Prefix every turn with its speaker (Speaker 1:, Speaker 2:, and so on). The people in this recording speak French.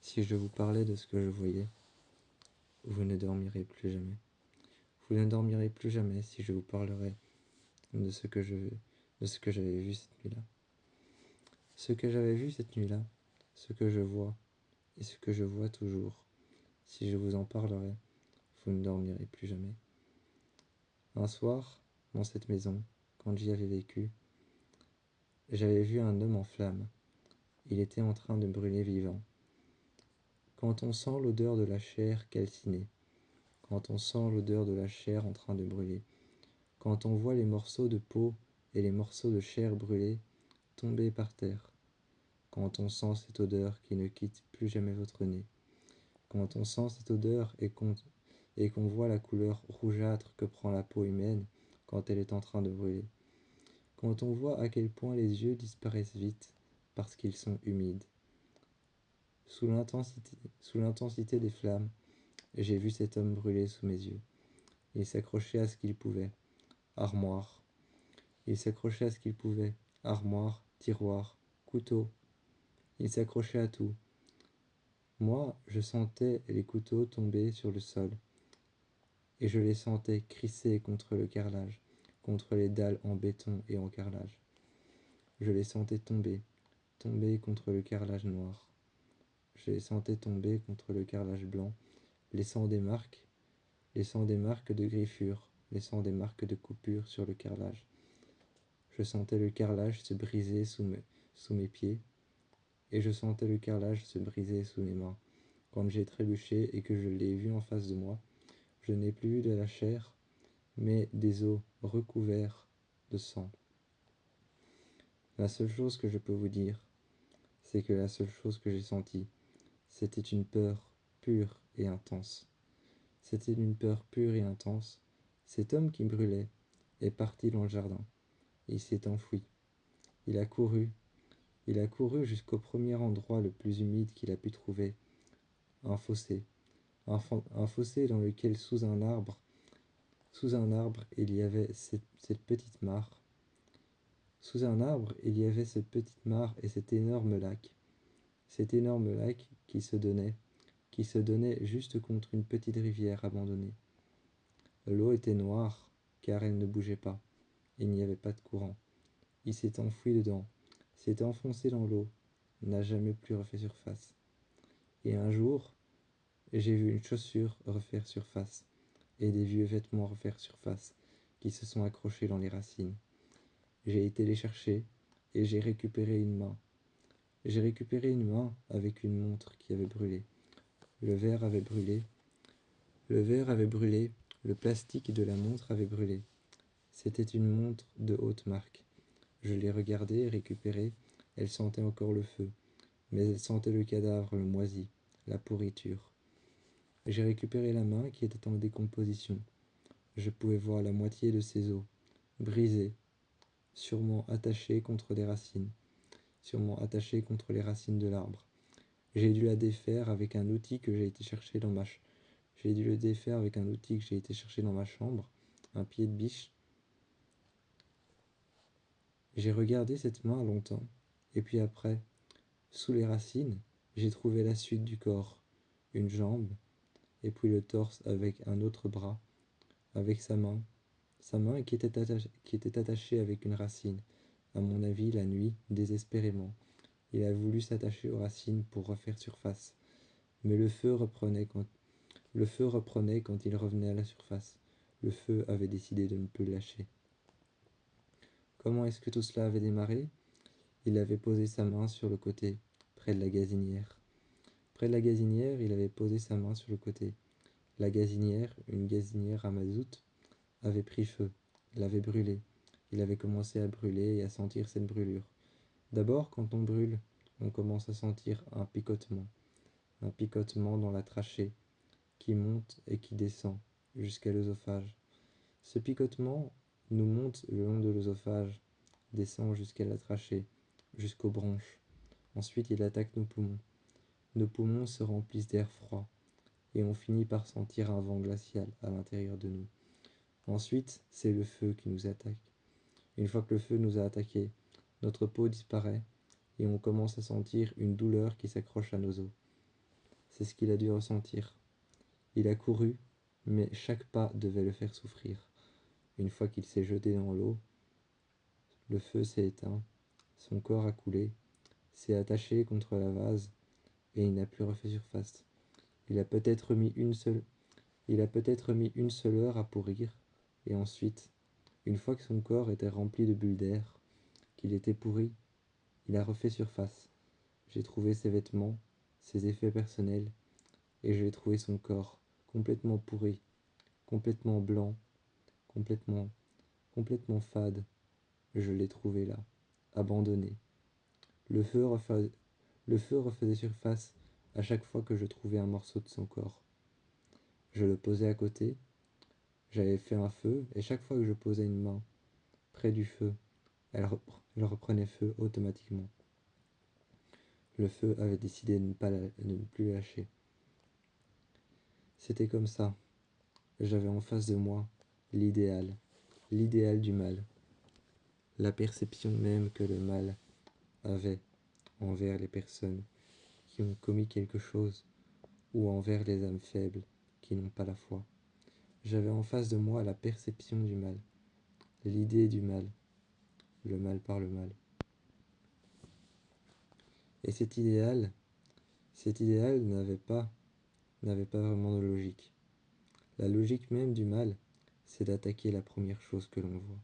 Speaker 1: Si je vous parlais de ce que je voyais, vous ne dormirez plus jamais. Vous ne dormirez plus jamais si je vous parlerai de ce que j'avais vu cette nuit-là. Ce que j'avais vu cette nuit-là, ce que je vois, et ce que je vois toujours, si je vous en parlerai, vous ne dormirez plus jamais. Un soir, dans cette maison, quand j'y avais vécu, j'avais vu un homme en flammes. Il était en train de brûler vivant. Quand on sent l'odeur de la chair calcinée, quand on sent l'odeur de la chair en train de brûler, quand on voit les morceaux de peau et les morceaux de chair brûlés tomber par terre, quand on sent cette odeur qui ne quitte plus jamais votre nez, quand on sent cette odeur et qu'on voit la couleur rougeâtre que prend la peau humaine quand elle est en train de brûler, quand on voit à quel point les yeux disparaissent vite parce qu'ils sont humides. Sous l'intensité des flammes, j'ai vu cet homme brûler sous mes yeux. Il s'accrochait à ce qu'il pouvait. Armoire. Il s'accrochait à ce qu'il pouvait. Armoire, tiroir, couteau. Il s'accrochait à tout. Moi, je sentais les couteaux tomber sur le sol. Et je les sentais crisser contre le carrelage, contre les dalles en béton et en carrelage. Je les sentais tomber contre le carrelage noir. Je les sentais tomber contre le carrelage blanc, laissant des marques de griffures, laissant des marques de coupures sur le carrelage. Je sentais le carrelage se briser sous mes pieds, et je sentais le carrelage se briser sous mes mains. Quand j'ai trébuché et que je l'ai vu en face de moi, je n'ai plus vu de la chair, mais des os recouverts de sang. La seule chose que je peux vous dire, c'est que la seule chose que j'ai sentie, c'était une peur pure et intense. C'était une peur pure et intense. Cet homme qui brûlait est parti dans le jardin. Il s'est enfoui. Il a couru jusqu'au premier endroit le plus humide qu'il a pu trouver, un fossé. Un fossé dans lequel, sous un arbre, il y avait cette petite mare. Sous un arbre, il y avait cette petite mare et cet énorme lac. Cet énorme lac qui se donnait juste contre une petite rivière abandonnée. L'eau était noire, car elle ne bougeait pas. Il n'y avait pas de courant. Il s'est enfoui dedans, s'est enfoncé dans l'eau, n'a jamais plus refait surface. Et un jour, j'ai vu une chaussure refaire surface, et des vieux vêtements refaire surface, qui se sont accrochés dans les racines. J'ai été les chercher, et j'ai récupéré une main. J'ai récupéré une main avec une montre qui avait brûlé. Le verre avait brûlé. Le plastique de la montre avait brûlé. C'était une montre de haute marque. Je l'ai regardée et récupérée. Elle sentait encore le feu, mais elle sentait le cadavre, le moisi, la pourriture. J'ai récupéré la main qui était en décomposition. Je pouvais voir la moitié de ses os, brisés, sûrement attachés contre les racines de l'arbre. J'ai dû la défaire avec un outil que j'ai été chercher dans ma chambre, un pied de biche. J'ai regardé cette main longtemps, et puis après, sous les racines, j'ai trouvé la suite du corps, une jambe, et puis le torse avec un autre bras, avec sa main qui était attachée avec une racine. À mon avis, la nuit, désespérément, il a voulu s'attacher aux racines pour refaire surface, mais le feu reprenait quand il revenait à la surface. Le feu avait décidé de ne plus lâcher. Comment est-ce que tout cela avait démarré? Il avait posé sa main sur le côté, près de la gazinière. Près de la gazinière, il avait posé sa main sur le côté. La gazinière, une gazinière à mazout, avait pris feu, l'avait brûlé. Il avait commencé à brûler et à sentir cette brûlure. D'abord, quand on brûle, on commence à sentir un picotement dans la trachée, qui monte et qui descend jusqu'à l'œsophage. Ce picotement nous monte le long de l'œsophage, descend jusqu'à la trachée, jusqu'aux bronches. Ensuite, il attaque nos poumons. Nos poumons se remplissent d'air froid, et on finit par sentir un vent glacial à l'intérieur de nous. Ensuite, c'est le feu qui nous attaque. Une fois que le feu nous a attaqués, notre peau disparaît, et on commence à sentir une douleur qui s'accroche à nos os. C'est ce qu'il a dû ressentir. Il a couru, mais chaque pas devait le faire souffrir. Une fois qu'il s'est jeté dans l'eau, le feu s'est éteint, son corps a coulé, s'est attaché contre la vase, et il n'a plus refait surface. Il a peut-être mis une seule heure à pourrir, et ensuite, une fois que son corps était rempli de bulles d'air, qu'il était pourri, il a refait surface. J'ai trouvé ses vêtements, ses effets personnels, et j'ai trouvé son corps, complètement pourri, complètement blanc, complètement, complètement fade. Je l'ai trouvé là, abandonné. Le feu refaisait surface à chaque fois que je trouvais un morceau de son corps. Je le posais à côté, j'avais fait un feu, et chaque fois que je posais une main près du feu, elle reprenait feu automatiquement. Le feu avait décidé de ne plus lâcher. C'était comme ça. J'avais en face de moi l'idéal du mal, la perception même que le mal avait envers les personnes qui ont commis quelque chose ou envers les âmes faibles qui n'ont pas la foi. J'avais en face de moi la perception du mal, l'idée du mal, le mal par le mal. Et cet idéal n'avait pas vraiment de logique. La logique même du mal, c'est d'attaquer la première chose que l'on voit.